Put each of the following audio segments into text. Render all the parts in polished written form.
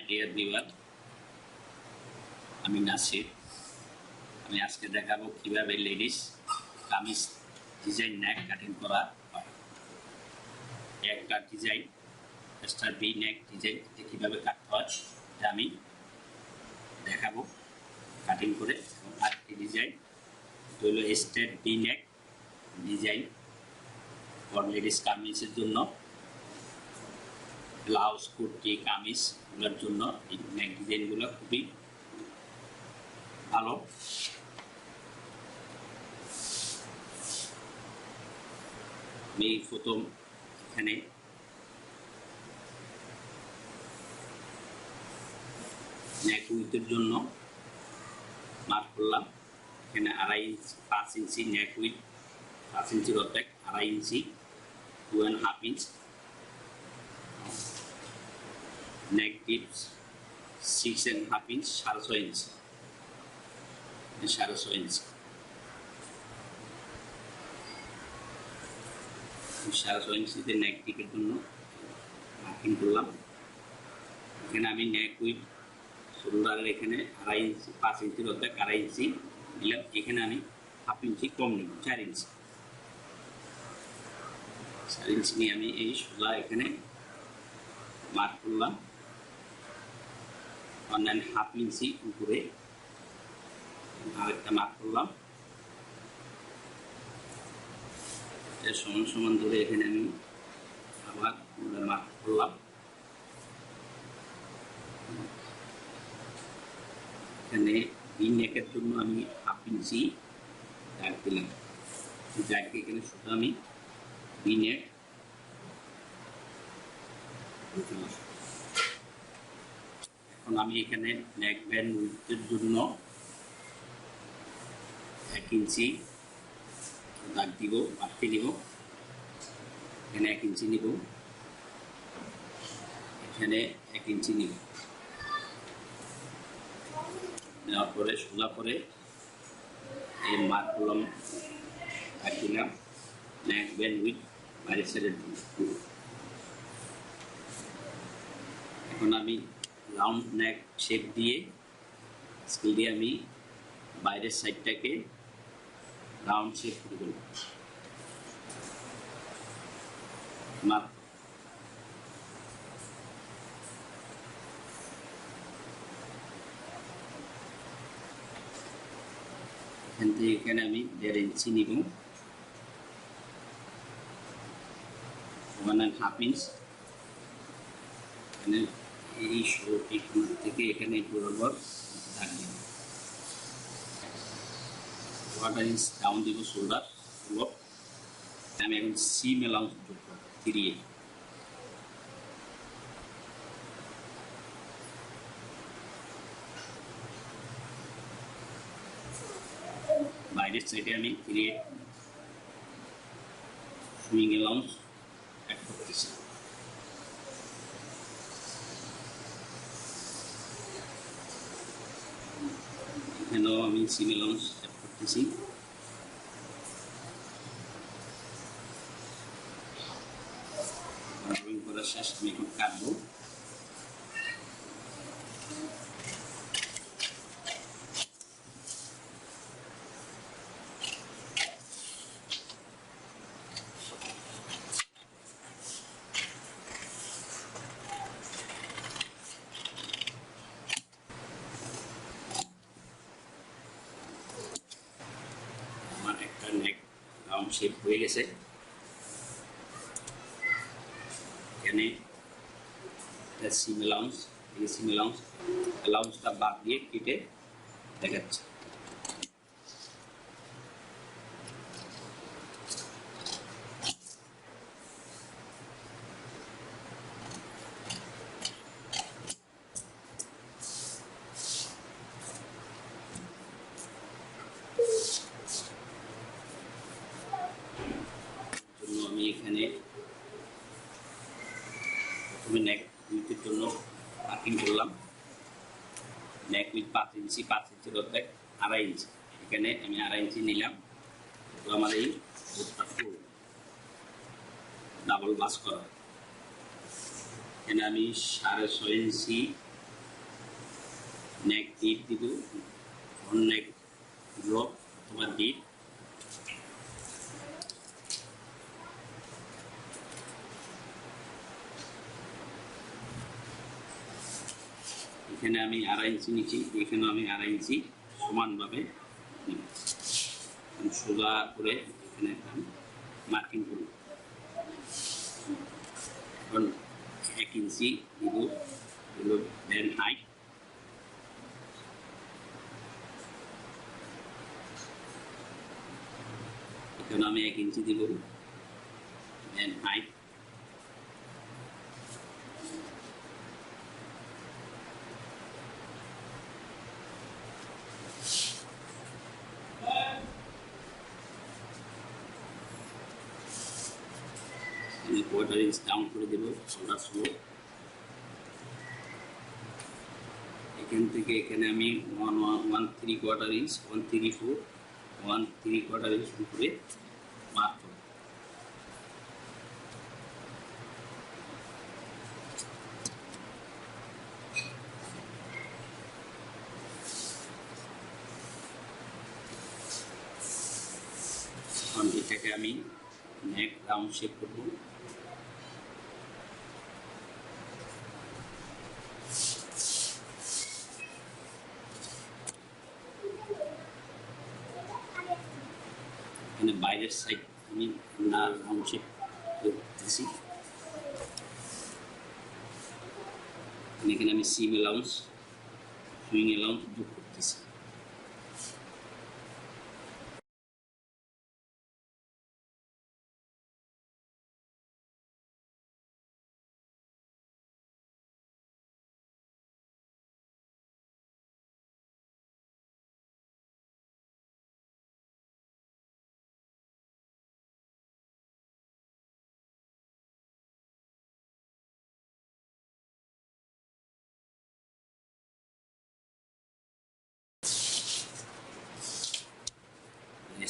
Dear viewer, আমি নাসির। আমি আজকে দেখাবো কিভাবে ladies kameez design neck cutting করা হয়। একটা design star V neck design কিভাবে কাটতে হয় এটা আমি দেখাবো কাটিং করে। আরেকটি ডিজাইন হলো straight V neck design for ladies কামিজের জন্য, ব্লাউজ, কুর্তি, কামিজ এগুলোর জন্য এই নেক ডিজাইনগুলো খুবই ভালো। আমি প্রথম এখানে নেক উইথের জন্য মার্ক করলাম। এখানে 5 ইঞ্চি নেক উইথ, 5 ইঞ্চির অর্ধেক 2.5 ইঞ্চি, 2.5 ইঞ্চ নেক টিপস, 6.5 ইঞ্চ, 6.5 ইঞ্চি, 6.5 ইঞ্চি, 6.5 ইঞ্চিতে নেক টিপের জন্য মার্কিং করলাম। এখানে আমি নেক উইথ শোল্ডারের এখানে 2.5 ইঞ্চি, 5 ইঞ্চির অর্ধেক 2.5 ইঞ্চি দিলাম। এখানে আমি 1/2 ইঞ্চি কম নেব, 4 ইঞ্চি, 4 ইঞ্চি নিয়ে আমি এই সোজা এখানে মার্ক করলাম। 1.5 ইঞ্চি উপরে আরেকটা মার্ক করলাম। এর সমান সমান ধরে এখানে আমি আবার মার্ক করলাম। এখানে ভি নেকের জন্য আমি 1/2 ইঞ্চি দাগ দিলাম। দাগকে এখানে শুধু আমি ভি নেক, এখন আমি এখানে নেক ব্যান্ড উইথের জন্য 1 ইঞ্চি দাগ দিব, বাড়তি দিব। এখানে 1 ইঞ্চি নিব, এখানে 1 ইঞ্চি নিব। নেওয়ার পরে সোজা করে এই মার্ক করলাম, দাগ দিলাম নেক ব্যান্ড উইথ বাইরের সাইডের জন্য। এখন আমি রাউন্ড নেক শেপ দিয়ে স্কেল দিয়ে আমি বাইরের সাইডটাকে রাউন্ড শেপ করে দেব। মার্ক এখান থেকে এখানে আমি 1.5 ইঞ্চি নিব, 1.5 ইঞ্চ এখানে এই শোটি থেকে এখানে বরাবর দাগ দিব। 1.5 ইঞ্চ ডাউন দিব শোল্ডার। আমি এখন সিম অ্যালাউন্স যোগ করব 3 বাইরের সাইডে আমি 3 সুইং অ্যালাউন্স অ্যাড করতেছি। এখানেও আমি সিম অ্যালাউন্স অ্যাড করতেছি। ড্রয়িং করা শেষ, আমি এখন কাটবো। আমার একটা নেক রাউন্ড শেপ হয়ে গেছে। এখানে সিম অ্যালাউন্স, এই সিম অ্যালাউন্সটা বাদ দিয়ে কেটে দেখাচ্ছে। আমি এখানে প্রথমে নেক উইথের জন্য মার্কিং করলাম। নেক উইথ 5 ইঞ্চি, 5 ইঞ্চির অর্ধেক 2.5 ইঞ্চি, এখানে আমি 2.5 ইঞ্চি নিলাম। তো আমার এই ডাবল বাস করা, এখানে আমি 6.5 ইঞ্চি নেক ডিপ দিব, ফ্রন্ট নেক ড্রপ অথবা ডিপ। এখানে আমি 2.5 ইঞ্চি নিচ্ছি, এখানেও আমি 2.5 ইঞ্চি সমানভাবে নিব, সোজা করে এখানে আমি মার্কিং করব। এখন 1 ইঞ্চি দিব হলো ব্যান্ড হাইট, এখানে আমি 1 ইঞ্চি দিব ব্যান্ড হাইট। আমি 1/4 ইঞ্চ ডাউন করে দেব শোল্ডার সহ। এখান থেকে এখানে আমি 1/3/4 ইঞ্চ 1/3/4 1/3/4 ইঞ্চ উপরে মার্ক করব। এখন এটাকে আমি নেক রাউন্ড শেপ করব। এখানে বাইরের সাইড আমি না রাউন্ড শেপ করতেছি, এখানে আমি সিম অ্যালাউন্স সুইং অ্যালাউন্স যোগ করতেছি।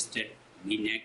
স্ট্রেট ভি নেক